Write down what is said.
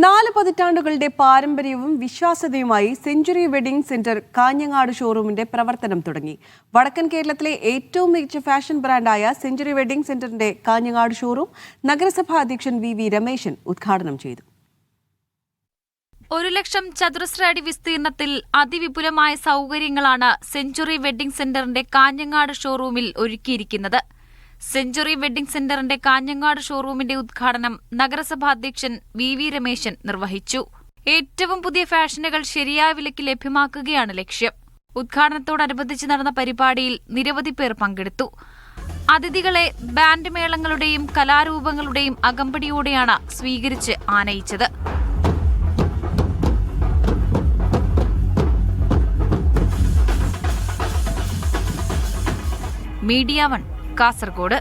4 പതിറ്റാണ്ടുകളുടെ പാരമ്പര്യവും വിശ്വാസ്യതയുമായി century wedding centre Kanhangad ഷോറൂമിന്റെ പ്രവർത്തനം തുടങ്ങി. വടക്കൻ കേരളത്തിലെ ഏറ്റവും മികച്ച ഫാഷൻ ബ്രാൻഡായ സെഞ്ചുറി വെഡിംഗ് സെന്ററിന്റെ കാഞ്ഞങ്ങാട് ഷോറൂം നഗരസഭാ അധ്യക്ഷൻ വി രമേശൻ ഉദ്ഘാടനം ചെയ്തു. 1,00,000 ചതുരശ്ര അടി വിസ്തീർണത്തിൽ അതിവിപുലമായ സൗകര്യങ്ങളാണ് സെഞ്ചുറി വെഡിംഗ് സെന്ററിന്റെ കാഞ്ഞങ്ങാട് ഷോറൂമിൽ ഒരുക്കിയിരിക്കുന്നത്. സെഞ്ചുറി വെഡിംഗ് സെന്ററിന്റെ കാഞ്ഞങ്ങാട് ഷോറൂമിന്റെ ഉദ്ഘാടനം നഗരസഭാ അധ്യക്ഷൻ വി രമേശൻ നിർവഹിച്ചു. ഏറ്റവും പുതിയ ഫാഷനുകൾ ശരിയായ വിലയ്ക്ക് ലഭ്യമാക്കുകയാണ് ലക്ഷ്യം. ഉദ്ഘാടനത്തോടനുബന്ധിച്ച് നടന്ന പരിപാടിയിൽ നിരവധി പേർ പങ്കെടുത്തു. അതിഥികളെ ബാൻഡ് മേളങ്ങളുടെയും കലാരൂപങ്ങളുടെയും അകമ്പടിയോടെയാണ് സ്വീകരിച്ച് ആനയിച്ചത്. മീഡിയ 1 കാസർഗോഡ്.